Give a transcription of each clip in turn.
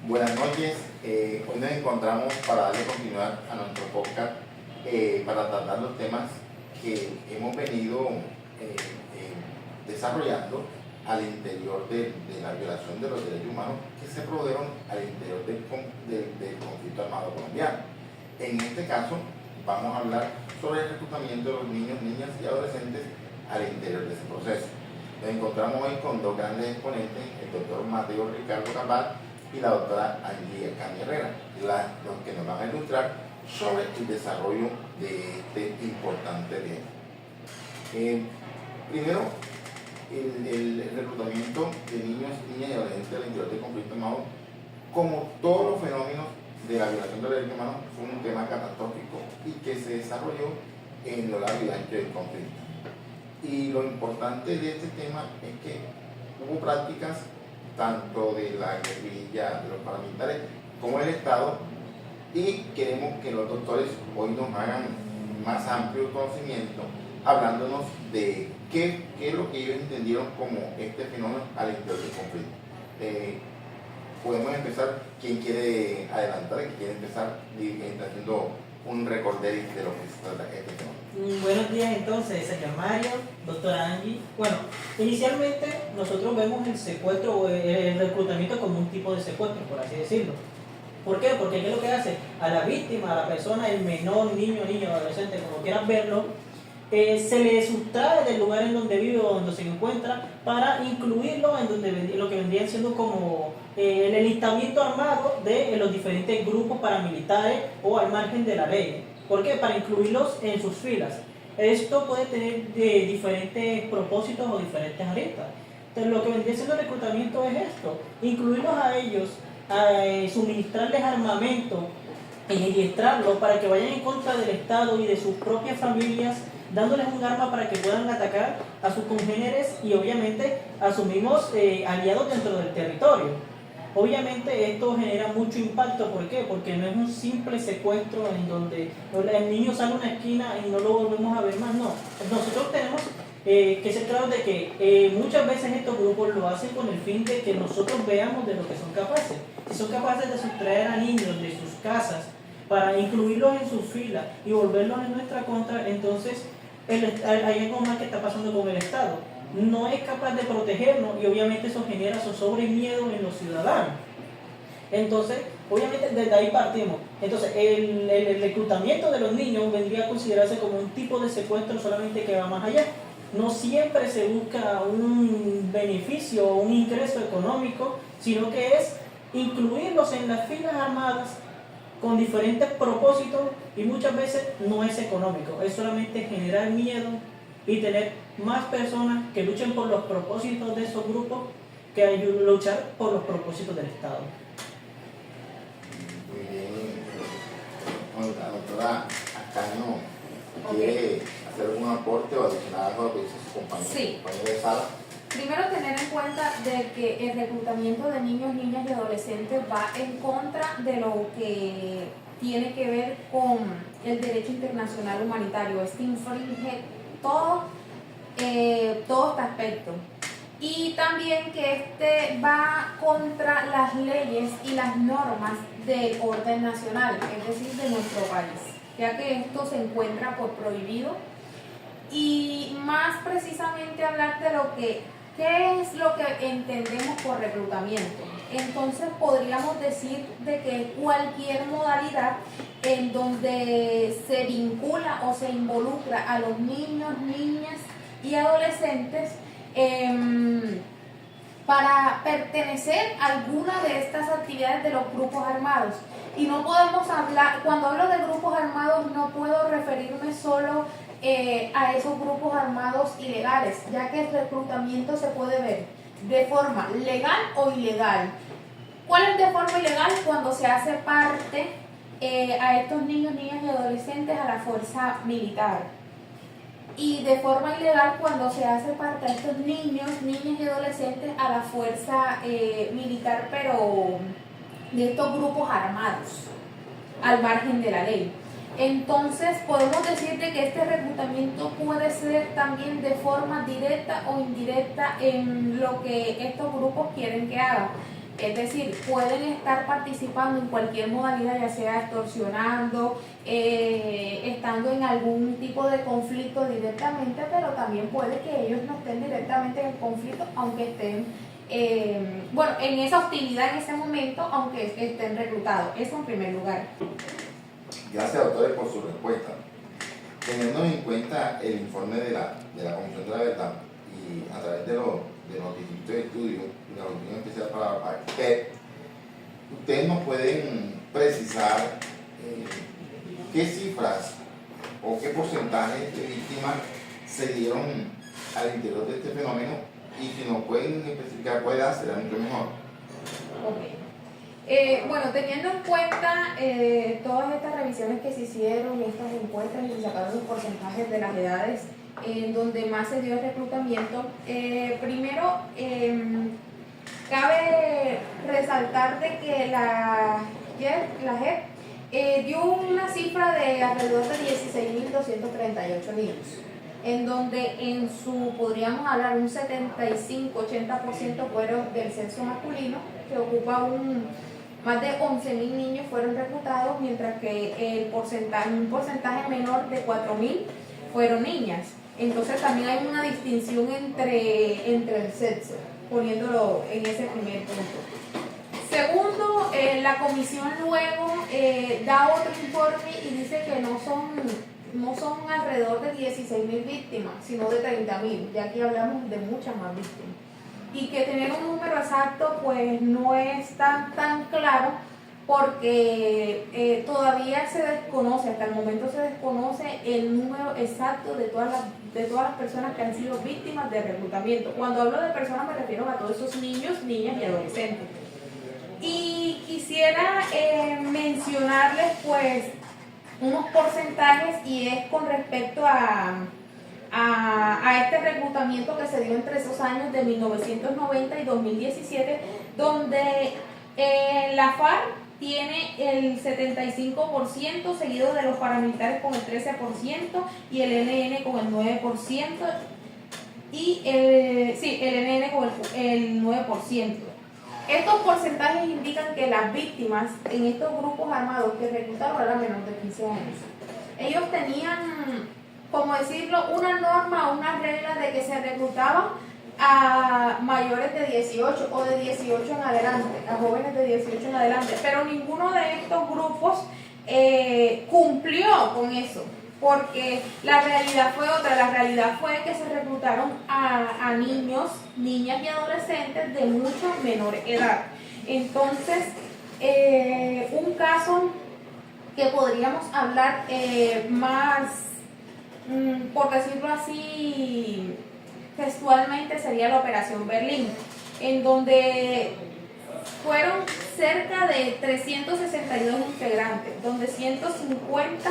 Buenas noches. Hoy nos encontramos para darle continuidad a nuestro podcast para tratar los temas que hemos venido desarrollando al interior de la violación de los derechos humanos que se produjeron al interior del conflicto armado colombiano. En este caso vamos a hablar sobre el reclutamiento de los niños, niñas y adolescentes al interior de ese proceso. Nos encontramos hoy con dos grandes exponentes, el doctor Mateo Ricardo Cabal y la doctora Angie Cami Herrera, los que nos van a ilustrar sobre el desarrollo de este importante tema. Primero, el reclutamiento de niños, niñas y adolescentes al interior del conflicto armado, como todos los fenómenos de la violación de los derechos humanos, fue un tema catastrófico y que se desarrolló en lo largo y ancho del conflicto. Y lo importante de este tema es que hubo prácticas tanto de la guerrilla, de los paramilitares, como del Estado, y queremos que los doctores hoy nos hagan más amplio conocimiento, hablándonos de qué es lo que ellos entendieron como este fenómeno al interior del conflicto. Podemos empezar. ¿Quién quiere adelantar? ¿Quién quiere empezar haciendo un recorderis de lo que se trata este tema? Buenos días entonces, señor Mario, doctora Angie. Bueno, inicialmente nosotros vemos el secuestro o el reclutamiento como un tipo de secuestro, por así decirlo. ¿Por qué? Porque ¿qué es lo que hace? A la víctima, a la persona, el menor, niño, adolescente, como quieran verlo, se le sustrae del lugar en donde vive o donde se encuentra para incluirlo en lo que vendría siendo como el enlistamiento armado de los diferentes grupos paramilitares o al margen de la ley. ¿Por qué? Para incluirlos en sus filas. Esto puede tener diferentes propósitos o diferentes aristas. Entonces, lo que vendría siendo el reclutamiento es esto: incluirlos a ellos, suministrarles armamento y adiestrarlos para que vayan en contra del Estado y de sus propias familias, dándoles un arma para que puedan atacar a sus congéneres y obviamente asumimos aliados dentro del territorio. Obviamente esto genera mucho impacto. ¿Por qué? Porque no es un simple secuestro en donde el niño sale a una esquina y no lo volvemos a ver más, no. Nosotros tenemos que ser claros de que muchas veces estos grupos lo hacen con el fin de que nosotros veamos de lo que son capaces. Si son capaces de sustraer a niños de sus casas para incluirlos en sus filas y volverlos en nuestra contra, entonces hay algo más que está pasando con el Estado. No es capaz de protegernos y obviamente eso genera sobre miedo en los ciudadanos. Entonces, obviamente desde ahí partimos. Entonces, el reclutamiento de los niños vendría a considerarse como un tipo de secuestro, solamente que va más allá. No siempre se busca un beneficio o un ingreso económico, sino que es incluirlos en las filas armadas con diferentes propósitos, y muchas veces no es económico, es solamente generar miedo y tener más personas que luchen por los propósitos de esos grupos que luchar por los propósitos del Estado. Muy bien. Bueno, la doctora Ascaño, ¿quiere hacer algún aporte o adicionar algo a lo que dice su compañero? Sí. Compañero de sala. Primero, tener en cuenta de que el reclutamiento de niños, niñas y adolescentes va en contra de lo que tiene que ver con el derecho internacional humanitario. Este infringe todo este aspecto. Y también que este va contra las leyes y las normas del orden nacional, es decir, de nuestro país, ya que esto se encuentra por prohibido. Y más precisamente hablar de ¿qué es lo que entendemos por reclutamiento? Entonces podríamos decir de que cualquier modalidad en donde se vincula o se involucra a los niños, niñas y adolescentes para pertenecer a alguna de estas actividades de los grupos armados. Y no podemos hablar, cuando hablo de grupos armados no puedo referirme solo a esos grupos armados ilegales, ya que el reclutamiento se puede ver de forma legal o ilegal. ¿Cuál es de forma ilegal? Cuando se hace parte a estos niños, niñas y adolescentes a la fuerza militar. Y de forma ilegal cuando se hace parte a estos niños, niñas y adolescentes a la fuerza militar, pero de estos grupos armados, al margen de la ley. Entonces podemos decir de que este reclutamiento puede ser también de forma directa o indirecta en lo que estos grupos quieren que haga. Es decir, pueden estar participando en cualquier modalidad, ya sea extorsionando, estando en algún tipo de conflicto directamente, pero también puede que ellos no estén directamente en el conflicto, aunque estén, en esa hostilidad en ese momento, aunque estén reclutados. Eso en primer lugar. Gracias, doctores, por su respuesta. Teniendo en cuenta el informe de la Comisión de la Verdad y a través de los distintos estudios y la opinión especial para la PAC, ustedes nos pueden precisar qué cifras o qué porcentaje de víctimas se dieron al interior de este fenómeno, y si nos pueden especificar cuál edad será mucho mejor. Okay. Teniendo en cuenta todas estas revisiones que se hicieron, estas encuestas y se sacaron los porcentajes de las edades en donde más se dio el reclutamiento, primero cabe resaltar de que la JEP dio una cifra de alrededor de 16.238 niños, en donde podríamos hablar, un 75-80% fueron del sexo masculino, que ocupa más de 11.000 niños fueron reclutados, mientras que un porcentaje menor de 4.000 fueron niñas. Entonces también hay una distinción entre el sexo, poniéndolo en ese primer punto. Segundo, la comisión luego da otro informe y dice que no son alrededor de 16.000 víctimas, sino de 30.000. Ya aquí hablamos de muchas más víctimas. Y que tener un número exacto pues no es tan claro, porque todavía se desconoce, hasta el momento se desconoce el número exacto de todas las personas que han sido víctimas de reclutamiento. Cuando hablo de personas me refiero a todos esos niños, niñas y adolescentes. Y quisiera mencionarles pues unos porcentajes, y es con respecto a este reclutamiento que se dio entre esos años de 1990 y 2017, donde la FARC tiene el 75%, seguido de los paramilitares con el 13% y el ELN con el 9%, y el ELN con el 9%. Estos porcentajes indican que las víctimas en estos grupos armados que reclutaron eran menores de 15 años. Ellos tenían, como decirlo, una norma, una regla de que se reclutaban a mayores de 18 o de 18 en adelante, a jóvenes de 18 en adelante, pero ninguno de estos grupos cumplió con eso, porque la realidad fue otra. La realidad fue que se reclutaron a niños, niñas y adolescentes de mucho menor edad. Entonces, un caso que podríamos hablar más, por decirlo así, textualmente, sería la Operación Berlín, en donde fueron cerca de 362 integrantes, donde 150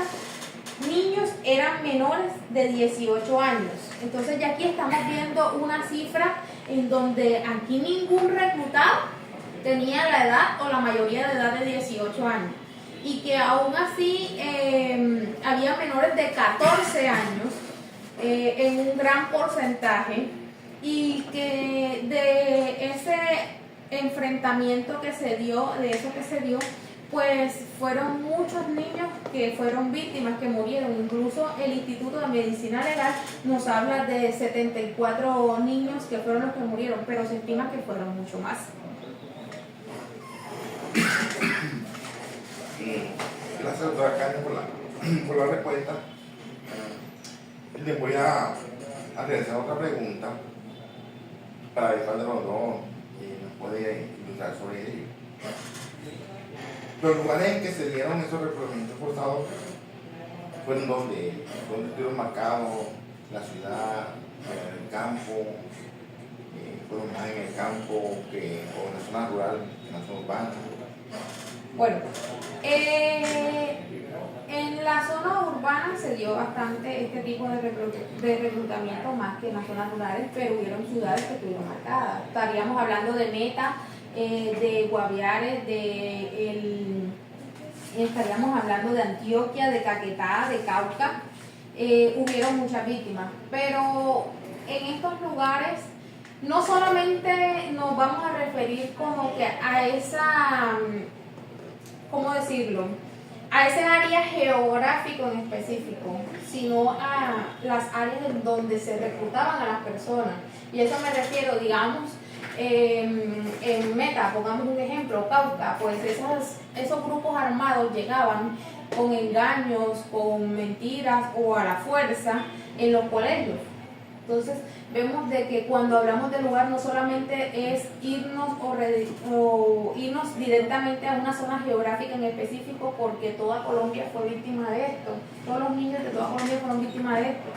niños eran menores de 18 años. Entonces ya aquí estamos viendo una cifra en donde aquí ningún reclutado tenía la edad o la mayoría de edad de 18 años, y que aún así había menores de 14 años en un gran porcentaje, y que de ese enfrentamiento que se dio, pues fueron muchos niños que fueron víctimas, que murieron. Incluso el Instituto de Medicina Legal nos habla de 74 niños que fueron los que murieron, pero se estima que fueron mucho más. Gracias, doctora Caña, por la respuesta. Les voy a realizar otra pregunta para ver cuál de los dos nos puede ilustrar sobre ello. Los lugares en que se dieron esos reclutamientos forzados fueron donde estuvieron marcados: la ciudad, el campo, fueron más en el campo que o en la zona rural, en la zona urbana. Bueno, en la zona urbana se dio bastante este tipo de reclutamiento, más que en las zonas rurales, pero hubieron ciudades que estuvieron marcadas. Estaríamos hablando de Meta, de Guaviare, estaríamos hablando de Antioquia, de Caquetá, de Cauca. Hubieron muchas víctimas, pero en estos lugares no solamente nos vamos a referir como que a esa, ¿cómo decirlo? A ese área geográfico en específico, sino a las áreas en donde se reclutaban a las personas. Y eso me refiero, digamos, en Meta, pongamos un ejemplo, Cauca, pues esos grupos armados llegaban con engaños, con mentiras o a la fuerza en los colegios. Entonces vemos de que cuando hablamos de lugar no solamente es irnos o irnos directamente a una zona geográfica en específico, porque toda Colombia fue víctima de esto, todos los niños de toda Colombia fueron víctimas de esto,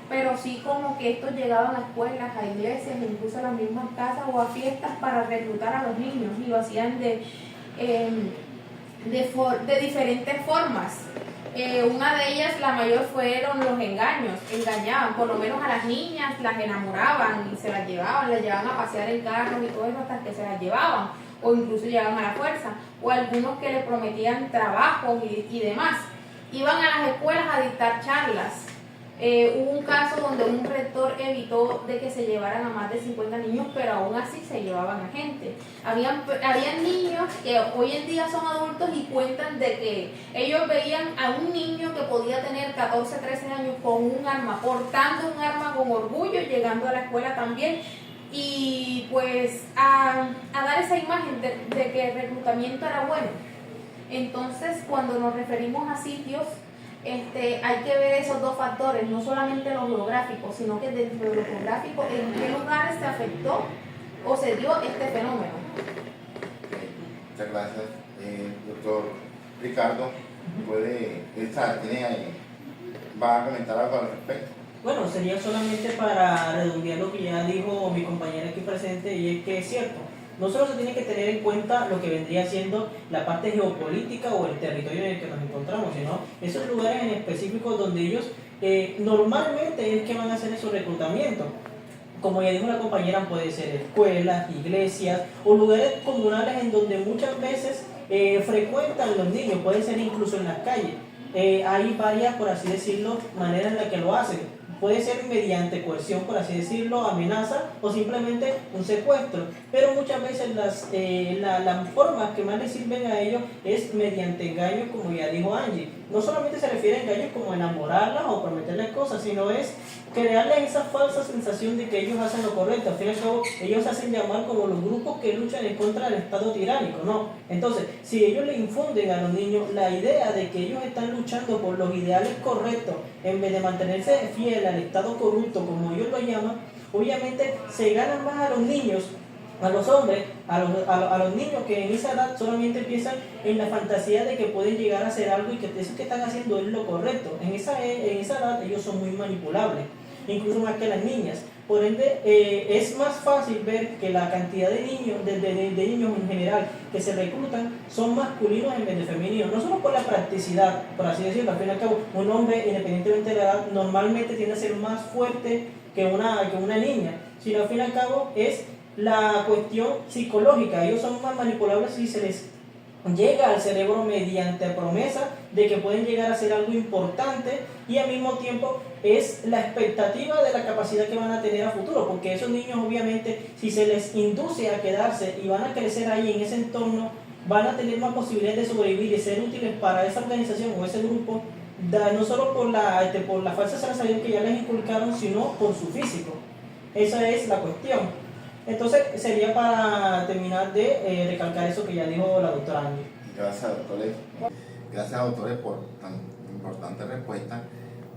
pero sí como que estos llegaban a escuelas, a iglesias, incluso a las mismas casas o a fiestas para reclutar a los niños, y lo hacían de diferentes formas. Una de ellas, la mayor, fueron los engaños. Engañaban, por lo menos a las niñas, las enamoraban y se las llevaban a pasear en carros y todo eso hasta que se las llevaban, o incluso llegaban a la fuerza, o algunos que les prometían trabajos y demás. Iban a las escuelas a dictar charlas. Hubo un caso donde un rector evitó de que se llevaran a más de 50 niños, pero aún así se llevaban a gente. Habían niños que hoy en día son adultos y cuentan de que ellos veían a un niño que podía tener 14, 13 años con un arma, portando un arma con orgullo, llegando a la escuela también, y pues a dar esa imagen de que el reclutamiento era bueno. Entonces, cuando nos referimos a sitios, hay que ver esos dos factores, no solamente lo geográfico, sino que dentro de lo geográfico, en qué lugares se afectó o se dio este fenómeno. Muchas gracias, doctor Ricardo. ¿Va a comentar algo al respecto? Bueno, sería solamente para redondear lo que ya dijo mi compañera aquí presente, y es que es cierto. No solo se tiene que tener en cuenta lo que vendría siendo la parte geopolítica o el territorio en el que nos encontramos, sino esos lugares en específico donde ellos normalmente es que van a hacer esos reclutamientos. Como ya dijo la compañera, puede ser escuelas, iglesias o lugares comunales en donde muchas veces frecuentan los niños, puede ser incluso en las calles. Hay varias, por así decirlo, maneras en las que lo hacen. Puede ser mediante coerción, por así decirlo, amenaza o simplemente un secuestro. Pero muchas veces las formas que más les sirven a ellos es mediante engaños, como ya dijo Angie. No solamente se refiere a engaños como enamorarlas o prometerles cosas, sino es crearles esa falsa sensación de que ellos hacen lo correcto. Al fin y al cabo, ellos se hacen llamar como los grupos que luchan en contra del Estado tiránico, ¿no? Entonces, si ellos le infunden a los niños la idea de que ellos están luchando por los ideales correctos, en vez de mantenerse fiel al Estado corrupto, como ellos lo llaman, obviamente se ganan más a los niños, a los hombres, a los niños que en esa edad solamente piensan en la fantasía de que pueden llegar a hacer algo y que eso que están haciendo es lo correcto. En esa edad ellos son muy manipulables, incluso más que las niñas. Por ende, es más fácil ver que la cantidad de niños, de niños en general que se reclutan son masculinos en vez de femeninos. No solo por la practicidad, por así decirlo, al fin y al cabo, un hombre, independientemente de la edad, normalmente tiende a ser más fuerte que una niña, sino al fin y al cabo es la cuestión psicológica. Ellos son más manipulables si se les llega al cerebro mediante promesa de que pueden llegar a hacer algo importante, y al mismo tiempo es la expectativa de la capacidad que van a tener a futuro, porque esos niños obviamente, si se les induce a quedarse y van a crecer ahí en ese entorno, van a tener más posibilidades de sobrevivir y ser útiles para esa organización o ese grupo, no solo por la falsa sensación que ya les inculcaron, sino por su físico. Esa es la cuestión. Entonces, sería para terminar de recalcar eso que ya dijo la doctora Angie. Gracias, doctores. Gracias, doctores, por tan importante respuesta.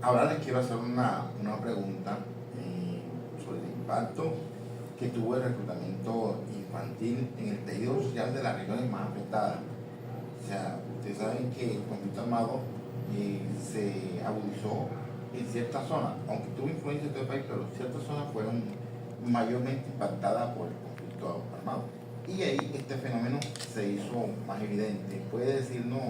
Ahora les quiero hacer una pregunta sobre el impacto que tuvo el reclutamiento infantil en el tejido social de las regiones más afectadas. O sea, ustedes saben que el conflicto armado se agudizó en ciertas zonas, aunque tuvo influencia en todo el país, pero ciertas zonas fueron mayormente impactada por el conflicto armado. Y ahí este fenómeno se hizo más evidente. Puede decirnos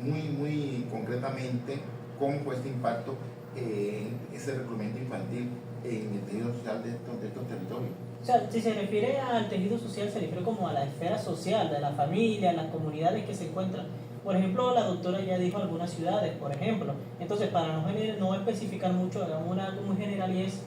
muy concretamente cómo fue este impacto en ese reclutamiento infantil en el tejido social de estos territorios. O sea, si se refiere al tejido social, se refiere como a la esfera social, de la familia, las comunidades que se encuentran. Por ejemplo, la doctora ya dijo algunas ciudades, por ejemplo. Entonces, para no especificar mucho, hagamos algo muy general, y es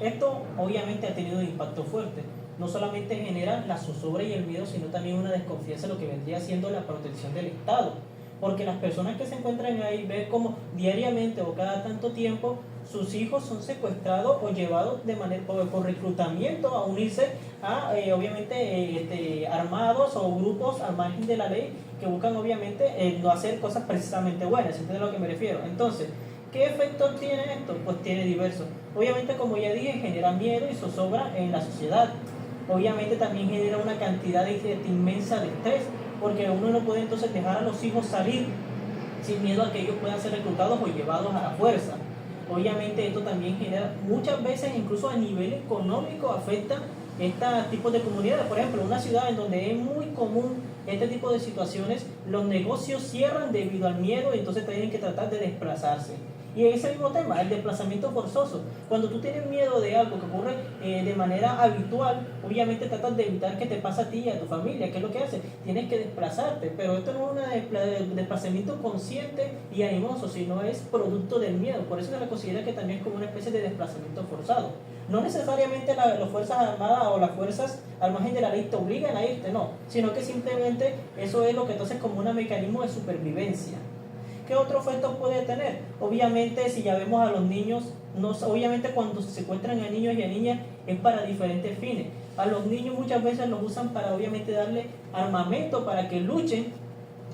Esto obviamente ha tenido un impacto fuerte. No solamente genera la zozobra y el miedo, sino también una desconfianza en lo que vendría siendo la protección del Estado. Porque las personas que se encuentran ahí ven como diariamente o cada tanto tiempo sus hijos son secuestrados o llevados de manera por reclutamiento a unirse a obviamente armados o grupos al margen de la ley que buscan obviamente no hacer cosas precisamente buenas. ¿Entiendes a lo que me refiero? Entonces, ¿qué efecto tiene esto? Pues tiene diversos. Obviamente, como ya dije, genera miedo y zozobra en la sociedad. Obviamente también genera una cantidad inmensa de estrés, porque uno no puede entonces dejar a los hijos salir sin miedo a que ellos puedan ser reclutados o llevados a la fuerza. Obviamente esto también genera, muchas veces incluso a nivel económico afecta estos tipos de comunidades. Por ejemplo, una ciudad en donde es muy común este tipo de situaciones, los negocios cierran debido al miedo y entonces tienen que tratar de desplazarse. Y ese mismo tema, el desplazamiento forzoso. Cuando tú tienes miedo de algo que ocurre de manera habitual, obviamente tratas de evitar que te pase a ti y a tu familia. ¿Qué es lo que haces? Tienes que desplazarte, pero esto no es un desplazamiento consciente y animoso, sino es producto del miedo. Por eso se le considera que también es como una especie de desplazamiento forzado. No necesariamente las Fuerzas Armadas o las fuerzas al margen de la ley te obligan a irte, no, sino que simplemente eso es lo que entonces como un mecanismo de supervivencia. ¿Qué otro efecto puede tener? Obviamente, si ya vemos a los niños, obviamente cuando se secuestran a niños y a niñas es para diferentes fines. A los niños muchas veces los usan para obviamente darle armamento para que luchen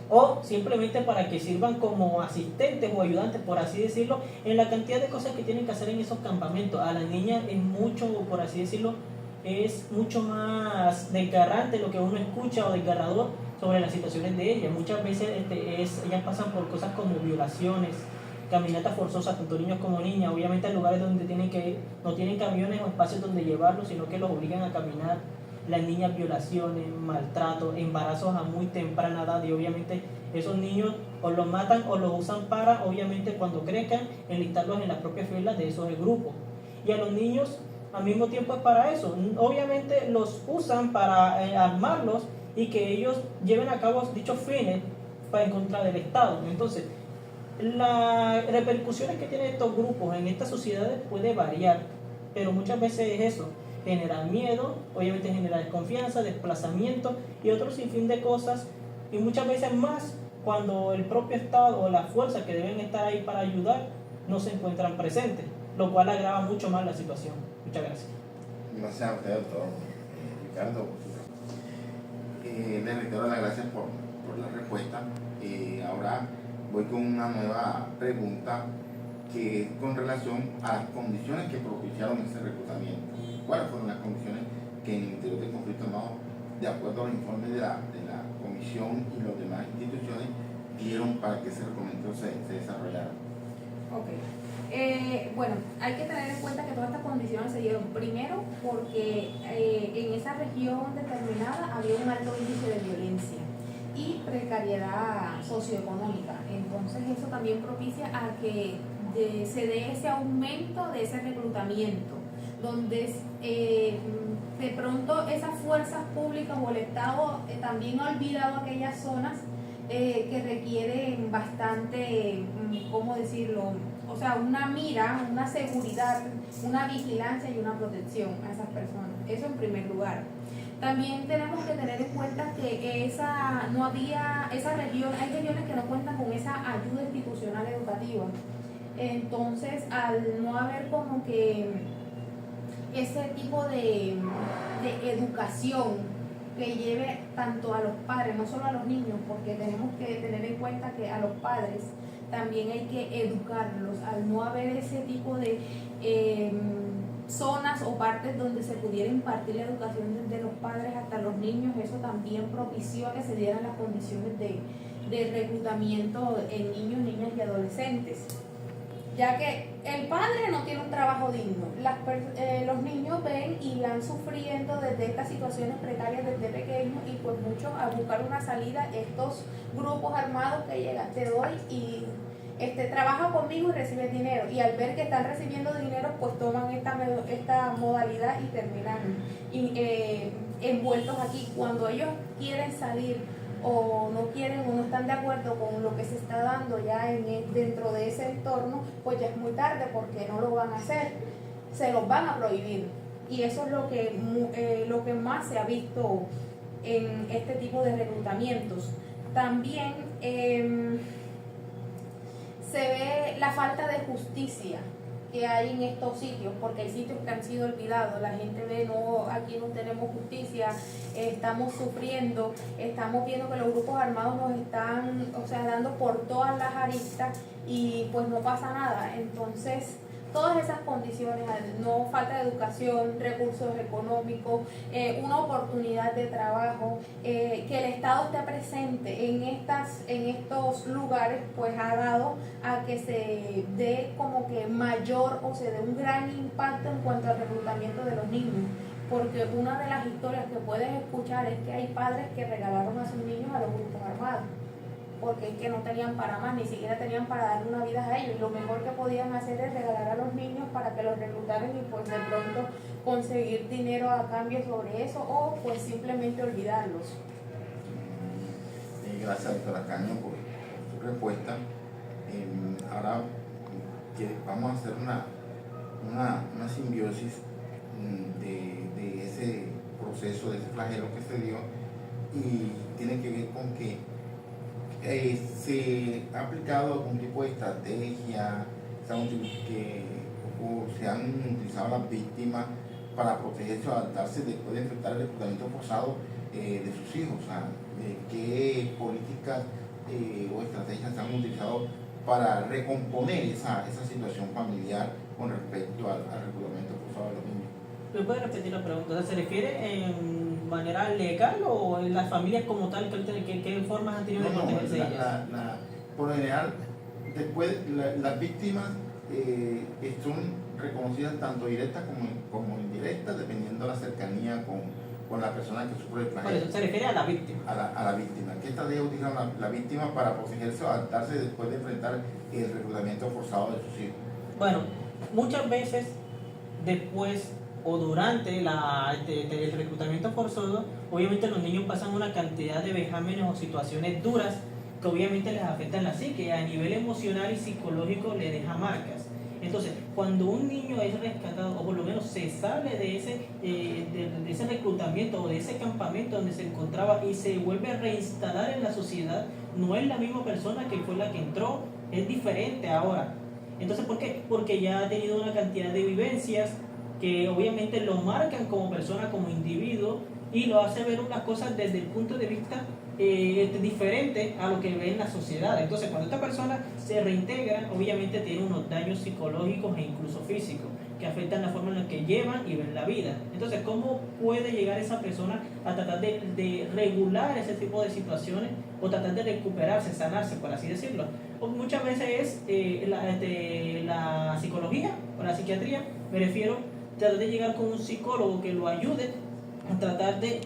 o simplemente para que sirvan como asistentes o ayudantes, por así decirlo, en la cantidad de cosas que tienen que hacer en esos campamentos. A las niñas es mucho, por así decirlo, es mucho más desgarrante lo que uno escucha o desgarrador sobre las situaciones de ellas. Muchas veces ellas pasan por cosas como violaciones, caminatas forzosas, tanto niños como niñas. Obviamente hay lugares donde tienen que ir, no tienen camiones o espacios donde llevarlos, sino que los obligan a caminar. Las niñas, violaciones, maltrato, embarazos a muy temprana edad, y obviamente esos niños o los matan o los usan para, obviamente cuando crezcan, enlistarlos en las propias filas de esos grupos. Y a los niños al mismo tiempo es para eso. Obviamente los usan para armarlos y que ellos lleven a cabo dichos fines para en contra del Estado. Entonces, las repercusiones que tienen estos grupos en estas sociedades puede variar, pero muchas veces es eso, generar miedo, obviamente generar desconfianza, desplazamiento y otro sinfín de cosas, y muchas veces más cuando el propio Estado o las fuerzas que deben estar ahí para ayudar no se encuentran presentes, lo cual agrava mucho más la situación. Muchas gracias. Gracias a usted, doctor Ricardo. Le reitero las gracias por la respuesta. Ahora voy con una nueva pregunta que es con relación a las condiciones que propiciaron ese reclutamiento. ¿Cuáles fueron las condiciones que en el interior del conflicto armado, de acuerdo a los informes de la Comisión y las demás instituciones, dieron para que ese reclutamiento se desarrollara? Ok. Bueno, hay que tener en cuenta que todas estas condiciones se dieron primero porque en esa región determinada había un alto índice de violencia y precariedad socioeconómica. Entonces eso también propicia a que se dé ese aumento de ese reclutamiento, donde de pronto esas fuerzas públicas o el Estado también ha olvidado aquellas zonas que requieren bastante, ¿cómo decirlo? O sea, una mira, una seguridad, una vigilancia y una protección a esas personas. Eso en primer lugar. También tenemos que tener en cuenta que esa región, hay regiones que no cuentan con esa ayuda institucional educativa. Entonces, al no haber como que ese tipo de educación que lleve tanto a los padres, no solo a los niños, porque tenemos que tener en cuenta que a los padres también hay que educarlos, al no haber ese tipo de zonas o partes donde se pudiera impartir la educación desde los padres hasta los niños. Eso también propició que se dieran las condiciones de reclutamiento en niños, niñas y adolescentes, ya que el padre no tiene un trabajo digno. Los niños ven y van sufriendo desde estas situaciones precarias desde pequeños, y pues muchos a buscar una salida, estos grupos armados que llegan, te doy y trabaja conmigo y recibes dinero, y al ver que están recibiendo dinero pues toman esta modalidad y terminan envueltos aquí. Cuando ellos quieren salir o no quieren o no están de acuerdo con lo que se está dando ya dentro de ese entorno, pues ya es muy tarde porque no lo van a hacer. se los van a prohibir. Y eso es lo que más se ha visto en este tipo de reclutamientos. También se ve la falta de justicia que hay en estos sitios, porque hay sitios que han sido olvidados. La gente ve, no, aquí no tenemos justicia, estamos sufriendo, estamos viendo que los grupos armados nos están, dando por todas las aristas y pues no pasa nada. Entonces, todas esas condiciones, no falta de educación, recursos económicos, una oportunidad de trabajo, que el Estado esté presente en estos lugares, pues ha dado a que se dé como que mayor o se dé un gran impacto en cuanto al reclutamiento de los niños. Porque una de las historias que puedes escuchar es que hay padres que regalaron a sus niños a los grupos armados, porque es que no tenían para más, ni siquiera tenían para darle una vida a ellos, y lo mejor que podían hacer es regalar a los niños para que los reclutaran y pues de pronto conseguir dinero a cambio sobre eso, o pues simplemente olvidarlos. Gracias, doctora Caño, por su respuesta. Ahora vamos a hacer una simbiosis de ese proceso, de ese flagelo que se dio, y tiene que ver con que se ha aplicado algún tipo de estrategia, se han utilizado las víctimas para protegerse o adaptarse después de enfrentar el reclutamiento forzado de sus hijos. O sea, ¿qué políticas o estrategias se han utilizado para recomponer esa situación familiar con respecto al reclutamiento forzado de los niños? ¿Me puede repetir la pregunta? O sea, ¿se refiere en manera legal o en las familias como tal? ¿Qué formas han tenido de protegerse ellas? Por lo general, después las víctimas son reconocidas tanto directas como indirectas, dependiendo de la cercanía con la persona que sufre el flagelo. Por eso se refiere a la víctima. A la víctima. ¿Qué estrategia utiliza la víctima para protegerse o adaptarse después de enfrentar el reclutamiento forzado de sus hijos? Bueno, muchas veces después o durante el reclutamiento forzoso, obviamente los niños pasan una cantidad de vejámenes o situaciones duras que obviamente les afectan la psique, a nivel emocional y psicológico le deja marcas. Entonces, cuando un niño es rescatado, o por lo menos se sale de ese reclutamiento o de ese campamento donde se encontraba y se vuelve a reinstalar en la sociedad, no es la misma persona que fue la que entró, es diferente ahora. Entonces, ¿por qué? Porque ya ha tenido una cantidad de vivencias que obviamente lo marcan como persona, como individuo, y lo hace ver unas cosas desde el punto de vista diferente a lo que ve en la sociedad. Entonces, cuando esta persona se reintegra, obviamente tiene unos daños psicológicos e incluso físicos que afectan la forma en la que llevan y ven la vida. Entonces, ¿cómo puede llegar esa persona a tratar de regular ese tipo de situaciones o tratar de recuperarse, sanarse, por así decirlo? O muchas veces es la psicología o la psiquiatría, me refiero, tratar de llegar con un psicólogo que lo ayude a tratar de...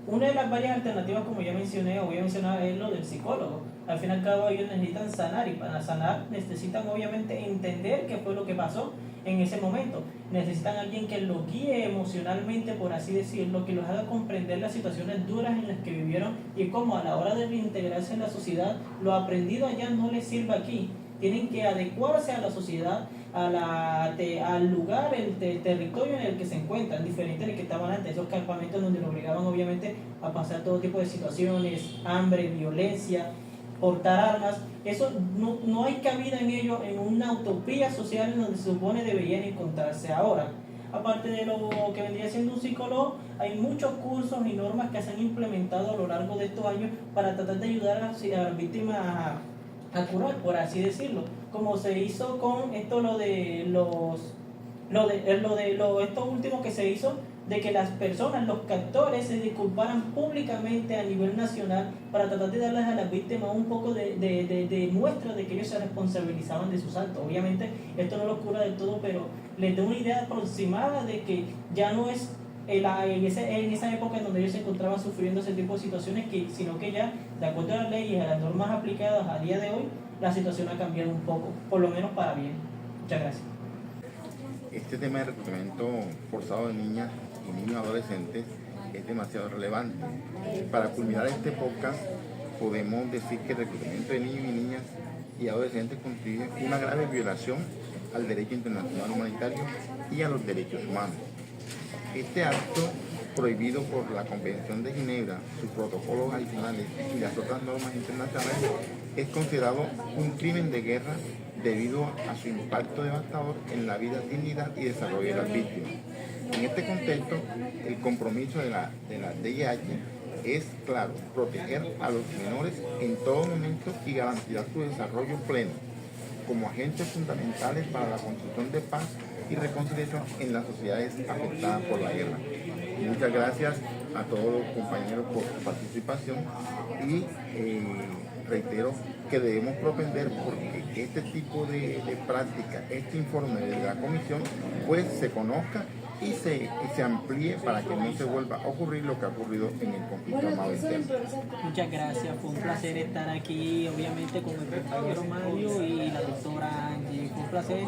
Una de las varias alternativas, como ya mencioné o voy a mencionar, es lo del psicólogo. Al fin y al cabo ellos necesitan sanar, y para sanar necesitan obviamente entender qué fue lo que pasó en ese momento. Necesitan a alguien que los guíe emocionalmente, por así decirlo, que los haga comprender las situaciones duras en las que vivieron y cómo a la hora de reintegrarse en la sociedad, lo aprendido allá no les sirve aquí. Tienen que adecuarse a la sociedad, al lugar, el territorio en el que se encuentran, diferente al que estaban antes, esos campamentos donde lo obligaban obviamente a pasar todo tipo de situaciones, hambre, violencia, portar armas. Eso no hay cabida en ello en una utopía social en donde se supone deberían encontrarse ahora. Aparte de lo que vendría siendo un psicólogo, hay muchos cursos y normas que se han implementado a lo largo de estos años para tratar de ayudar a las víctimas a curar, por así decirlo, como se hizo con esto, esto último que se hizo, de que las personas, los captores, se disculparan públicamente a nivel nacional para tratar de darles a las víctimas un poco de muestra de que ellos se responsabilizaban de sus actos. Obviamente esto no lo cura del todo, pero les da una idea aproximada de que ya no es en esa época en donde ellos se encontraban sufriendo ese tipo de situaciones, sino que ya, de acuerdo a las leyes y a las normas aplicadas a día de hoy, la situación ha cambiado un poco, por lo menos para bien. Muchas gracias. Este tema de reclutamiento forzado de niñas y niños adolescentes es demasiado relevante. Para culminar este podcast, podemos decir que el reclutamiento de niños y niñas y adolescentes constituye una grave violación al derecho internacional humanitario y a los derechos humanos. Este acto, prohibido por la Convención de Ginebra, sus protocolos adicionales y las otras normas internacionales, es considerado un crimen de guerra debido a su impacto devastador en la vida, dignidad y desarrollo de las víctimas. En este contexto, el compromiso de la DIH es, claro, proteger a los menores en todo momento y garantizar su desarrollo pleno como agentes fundamentales para la construcción de paz y reconciliación en las sociedades afectadas por la guerra. Muchas gracias a todos los compañeros por su participación y reitero que debemos propender porque este tipo de práctica, este informe de la comisión, pues se conozca y se amplíe para que no se vuelva a ocurrir lo que ha ocurrido en el conflicto armado interno. Muchas gracias, fue un placer estar aquí, obviamente con el compañero Mario y la doctora Angie, fue un placer.